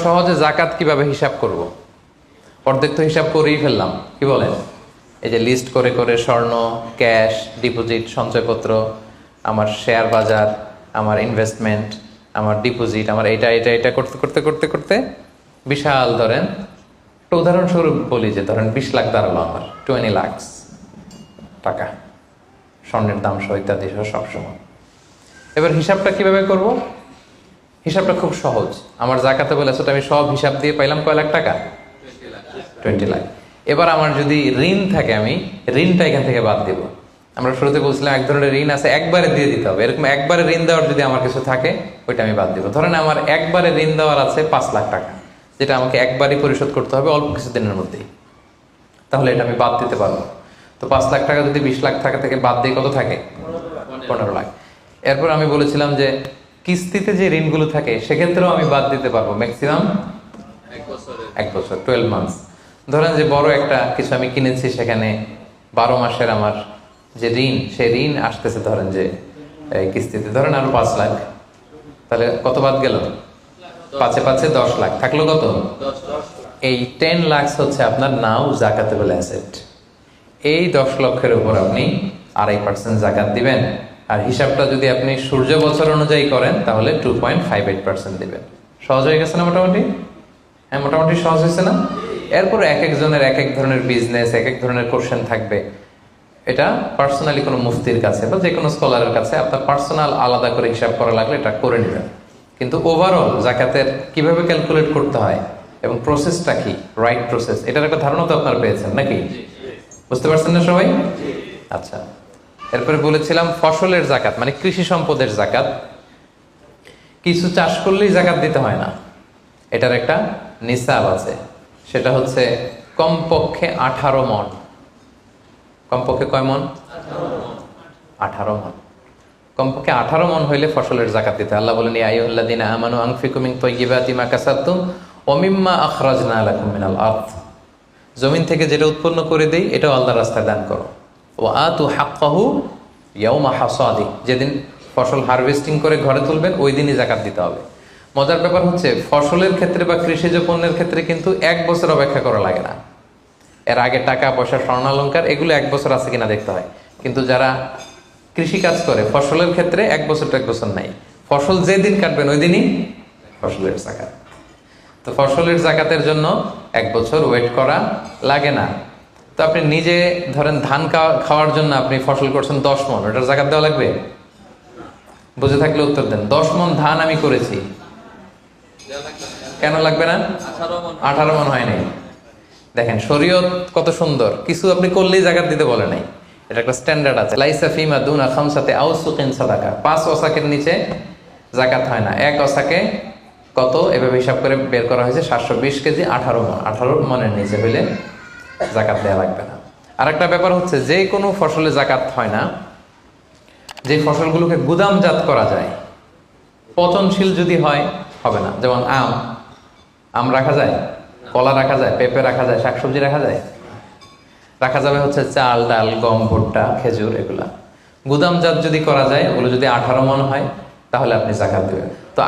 সহজে জাকাত কিভাবে হিসাব করব। অর্ধেক তো হিসাব করেই ফেললাম, কি বলেন? এই যে লিস্ট করে করে স্বর্ণ, ক্যাশ, ডিপোজিট, সঞ্চয়পত্র, আমার শেয়ার বাজার, আমার ইনভেস্টমেন্ট, আমার ডিপোজিট, আমার এটা এটা এটা করতে করতে করতে করতে বিশাল, ধরেন একটা উদাহরণস্বরূপ বলি, যে ধরেন 20 লাখ দাঁড়ালো আমার, 20 লাখ টাকা, স্বর্ণের দাম সহ ইত্যাদি সহ সবসময়। এবার হিসাবটা কিভাবে করব? হিসাবটা খুব সহজ। আমার জাকাতে বলে আসলে আমি সব হিসাব দিয়ে পাইলাম কয় লাখ টাকা? 20 লাখ। এবার আমার যদি ঋণ থাকে, আমি ঋণটা এখান থেকে বাদ দিব। আমরা শুরুতে বলছিলাম এক ধরনের ঋণ আছে একবারে দিয়ে দিতে হবে, এরকম একবারে ঋণ দেওয়ার যদি আমার কিছু থাকে ওইটা আমি বাদ দিব। ধরেন আমার একবারে ঋণ দেওয়ার আছে 5 লাখ টাকা, যেটা আমাকে একবারই পরিশোধ করতে হবে অল্প কিছুদিনের মধ্যেই, তাহলে এটা আমি বাদ দিতে পারবো। তো 5 লাখ টাকা যদি 20 লাখ টাকা থেকে বাদ দিয়ে কত থাকে? 15 লাখ। এরপর আমি বলেছিলাম যে কিস্তিতে যে ঋণগুলো থাকে সেক্ষেত্রেও আমি বাদ দিতে পারবো ম্যাক্সিমাম 1 বছর, 12 মান্থস। ধরেন যে বড় একটা কিছু আমি কিনেছি, সেখানে 12 মাসের আমার যে ঋণ, সেই ঋণ আসতেছে ধরেন যে কিস্তিতে, ধরেন আরো 5 লাখ, তাহলে কত বাদ গেল? 5 5 10 লাখ, থাকলো কত? এই 10 লাখ হচ্ছে আপনার নাও জাকাতেবল অ্যাসেট। এই 10 লক্ষের উপর আপনি 2.5% জাকাত দিবেন। আর হিসাবটা যদি আপনি সূর্য বছর অনুযায়ী করেন তাহলে 2.58% দিবেন। সহজ হয়ে গেছে না মোটামুটি? হ্যাঁ, মোটামুটি সহজ হয়েছে না? এরপর এক একজনের এক এক ধরনের বিজনেস, এক এক ধরনের কোশ্চেন থাকবে। এটা পার্সোনালি কোনো মুফতির কাছে বা যে কোনো স্কলারের কাছে আপনার পার্সোনাল আলাদা করে হিসাব করা লাগলে এটা করে নেবেন। কিন্তু ওভারঅল জাকাতের কিভাবে ক্যালকুলেট করতে হয় এবং প্রসেসটা কি, রাইট প্রসেস, এটার একটা ধারণা তো আপনারা পেয়েছেন নাকি? বুঝতে পারছেন না সবাই? আচ্ছা, এরপরে বলেছিলাম ফসলের জাকাত, মানে কৃষি সম্পদের জাকাত। কিছু চাষ করলেই জাকাত দিতে হয় না, এটার একটা নিসাব আছে। সেটা হচ্ছে কমপক্ষে 18 মণ। কমপক্ষে কয় মণ? 18 মণ। কমপক্ষে 18 মণ হইলে ফসলের জাকাত দিতে। আল্লাহ বলেন, ইয়া আইয়ুহাল্লাযীনা আমানু আনফিকু মিন তাইয়্যিবাতি মা কাসাবতুম ওয়া মিম্মা আখরাজনা লাকুম মিনাল আরদ। জমিন থেকে যেটা উৎপন্ন করে দেই এটাও আল্লাহর রাস্তায় দান করো। ওয়া আতু হাক্কাহু ইয়াউমা হাসাদি, যেদিন ফসল হারভেস্টিং করে ঘরে তুলবেন ওই দিনই জাকাত দিতে হবে। মজার ব্যাপার হচ্ছে ফসলের ক্ষেত্রে বা কৃষিজ পণ্যের ক্ষেত্রে কিন্তু 1 বছর অপেক্ষা করা লাগে না। এর আগে টাকা পয়সা, স্বর্ণালঙ্কার এগুলো 1 বছর আছে কিনা দেখতে হয়। কিন্তু যারা কৃষি কাজ করে ফসলের ক্ষেত্রে 1 বছর তো 1 বছর নাই, ফসল যেদিন কাটবেন ওই দিনই ফসলের জাকাত। তো ফসলের জাকাতের জন্য 1 বছর ওয়েট করা লাগে না। তো আপনি নিজে ধরেন ধান খাওয়ার জন্য আপনি ফসল করছেন 10 মণ, ওটার জাকাত দেওয়া লাগবে? বুঝে থাকলে উত্তর দেন। 10 মণ ধান আমি করেছি, কেন লাগবে না? 18 মণ হয় নাই। দেখেন শরীয়ত কত সুন্দর, কিছু আপনি করলেই জাকাত দিতে বলে নাই। এটা একটা স্ট্যান্ডার্ড আছে, লাইসা ফিমা দুনা খামসাতে আউসুকিন সাদাকা। 5 ওসাকের নিচে জাকাত হয় না। 1 ওসাকে কত এভাবে হিসাব করে বের করা হয়েছে 720 কেজি, 18 মণ। 18 মণের নিচে হইলে জাকাত দেওয়া লাগবে না। আরেকটা ব্যাপার হচ্ছে যে কোনো ফসলে জাকাত হয় না যে ফসলগুলোকে গুদামজাত করা যায়। পচনশীল যদি হয় হবে না। যেমন আম রাখা যায়, কলা রাখা যায়, পেঁপে রাখা যায়, শাকসবজি রাখা যায়। রাখা যাবে হচ্ছে চাল, ডাল, গম, ভুট্টা, খেজুর, এগুলা। গুদামজাত যদি করা যায়, ওগুলো যদি 18 মণ হয় তাহলে আপনি জাকাত দেবেন। তো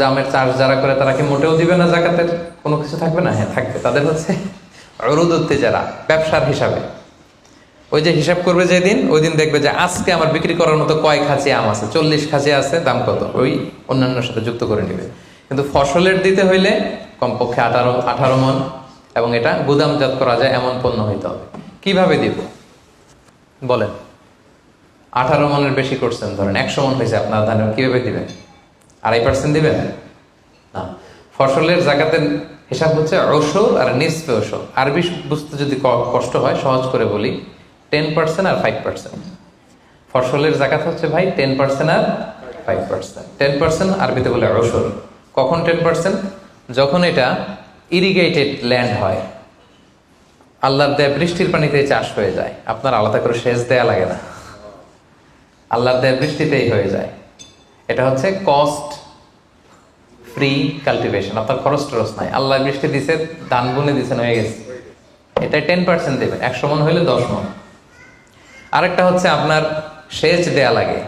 জামের চাষ যারা করে তারা কি মোটেও দিবে না জাকাতের? কোনো কিছু থাকবে না? হ্যাঁ থাকবে। তাদের হচ্ছে উরুদুত যারা ব্যবসার হিসাবে, ওই যে হিসাব করবে যেদিন, ওই দিন দেখবে যে আজকে আমার বিক্রি করার মতো কয় খাঁচি আম আছে, 40 খাঁচি আছে, দাম কত, ওই অন্যান্যর সাথে যুক্ত করে নেবে। কিন্তু ফসলের দিতে হইলে কমপক্ষে 18 মণ, এবং এটা গুদামজাত করা যায় এমন পণ্য হইতে হবে। কিভাবে দিব বলেন? 18 মণের বেশি করছেন, ধরেন 100 মণ হয়েছে আপনার ধান, কিভাবে দিবেন? 2.5% দিবেন না। ফসলের জাকাতের হিসাব হচ্ছে ওশর আর নিসফে ওশর। আরবি বুঝতে যদি কষ্ট হয় সহজ করে বলি, 10% আর 5%। ফসলের জাকাত হচ্ছে ভাই 10% আর 5%। 10% আরবিতে বলে ওশর। কখন 10%? যখন এটা ইরিগেটেড ল্যান্ড হয়, আল্লাহর দেয়া বৃষ্টির পানিতে চাষ হয়ে যায়, আপনার আলাদা করে সেচ দেয়া লাগে না, আল্লাহর দেয়া বৃষ্টিতেই হয়ে যায়। এটা হচ্ছে কস্ট ফ্রি কাল্টিভেশন, আপনার খরচ টরচ নাই, আল্লাহ বৃষ্টি দিছে, ধান বুনে দিছেন, হয়ে গেছে। এটা 10% দেবেন। 100 মণ হইলে 10 মণ। আরেকটা হচ্ছে আপনার সেচ দেয়া লাগে,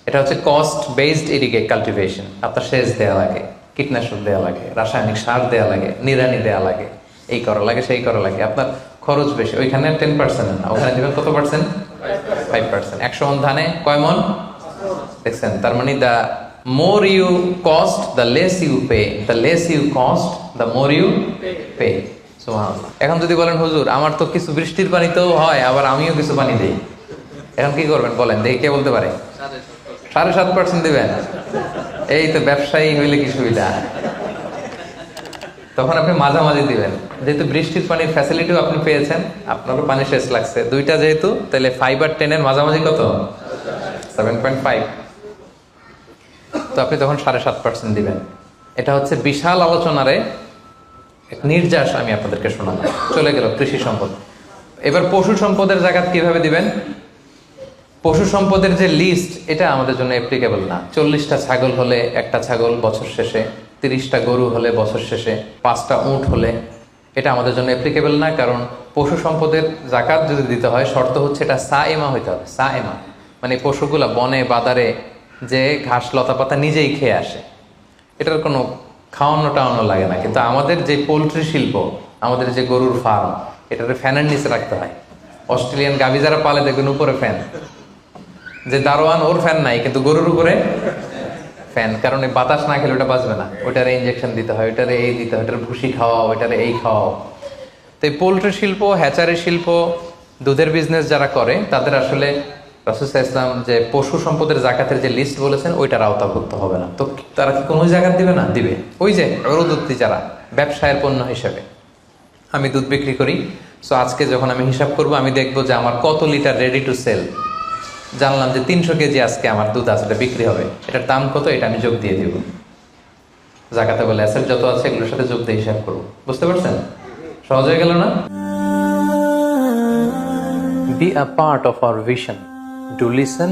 এটা হচ্ছে কস্ট বেসড ইরিগেট কাল্টিভেশন, আপনার সেচ দেয়া লাগে। কীটনাশক দেওয়া লাগে, রাসায়নিক সার দেওয়া লাগে, নিড়ানি দেওয়া লাগে, এই করা লাগে সেই করা লাগে, আপনার খরচ বেশি। ওইখানে 10% না, ওখানে দেবেন কত পার্সেন্ট? 5%। 100 মন ধানে কয় মন? দেখছেন? তার মানে the more you cost the less you pay, the less you cost the more you pay. সুবহানাল্লাহ। এখন যদি বলেন হুজুর আমার তো কিছু বৃষ্টির পানিতেও হয়, আবার আমিও কিছু পানি দিই, এখন কি করবেন বলেন দেখি, কে বলতে পারে? 7.5% দিবেন? এই তো ব্যবসায়ী হইলে কি সুবিধা। তখন আপনি মাঝামাঝি দিবেন, যেহেতু বৃষ্টির পানির ফ্যাসিলিটিও আপনি পেয়েছেন, আপনারও পানি শেষ লাগছে, দুইটা যেহেতু, তাহলে 5 আর 10 এর মাঝামাঝি কত? 7.5। তো আপনি তখন 7.5% দিবেন। এটা হচ্ছে বিশাল আলোচনারে এক নির্যাস আমি আপনাদেরকে শোনালাম। চলে গেল কৃষি সম্পদ। এবার পশু সম্পদের জাকাত কিভাবে দিবেন? পশু সম্পদের যে লিস্ট, এটা আমাদের জন্য অ্যাপ্লিকেবল না। 40টা ছাগল হলে একটা ছাগল বছর শেষে, 30টা গরু হলে বছর শেষে, 5টা উট হলে, এটা আমাদের জন্য অ্যাপ্লিকেবল না। কারণ পশু সম্পদের জাকাত যদি দিতে হয়, শর্ত হচ্ছে এটা সায়েমা হইতে হবে। সায়েমা মানে পশুগুলা বনে বাদারে যে ঘাস লতা পাতা নিজেই খেয়ে আসে, এটার কোনো খাওয়ানো টাওয়ানো লাগে না। কিন্তু আমাদের যে পোলট্রি শিল্প, আমাদের যে গরুর ফার্ম, এটাকে ফ্যানের নিচে রাখতে হয়। অস্ট্রেলিয়ান গাভী যারা পালে দেখবেন উপরে ফ্যান, যে দারোয়ান ওর ফ্যান নাই, কিন্তু গরুর উপরে ফ্যান। কারণ এই বাতাস না খেলে ওটা বাঁচবে না, ওইটারে ইঞ্জেকশন দিতে হয়, ওইটারে এই দিতে হয়, ওইটার ভুসি খাওয়াও, ওইটারে এই খাওয়াও। তো এই পোলট্রি শিল্প, হ্যাচারি শিল্প, দুধের বিজনেস যারা করে, তাদের আসলে রাসূল সাল্লাল্লাহু আলাইহি ওয়াসাল্লাম যে পশু সম্পদের জাকাতের যে লিস্ট বলেছেন, ওইটার আওতাভুক্ত হবে না। তো তারা কি কোনো জাকাত দিবে না? দিবে। ওই যে উরুদুত্তি যারা ব্যবসায়ের পণ্য হিসেবে, আমি দুধ বিক্রি করি, সো আজকে যখন আমি হিসাব করব, আমি দেখবো যে আমার কত লিটার রেডি টু সেল, জানলাম যে 300 কেজি আজকে আমার দুধ আছে, এটা বিক্রি হবে, এটার দাম কত, এটা আমি যোগ দিয়ে দিব। জাকাতে বলে অ্যাসেট যত আছে এগুলোর সাথে যোগ দিয়ে হিসাব করবো। বুঝতে পারছেন? সহজ হয়ে গেল না? Be a part of our vision. Do listen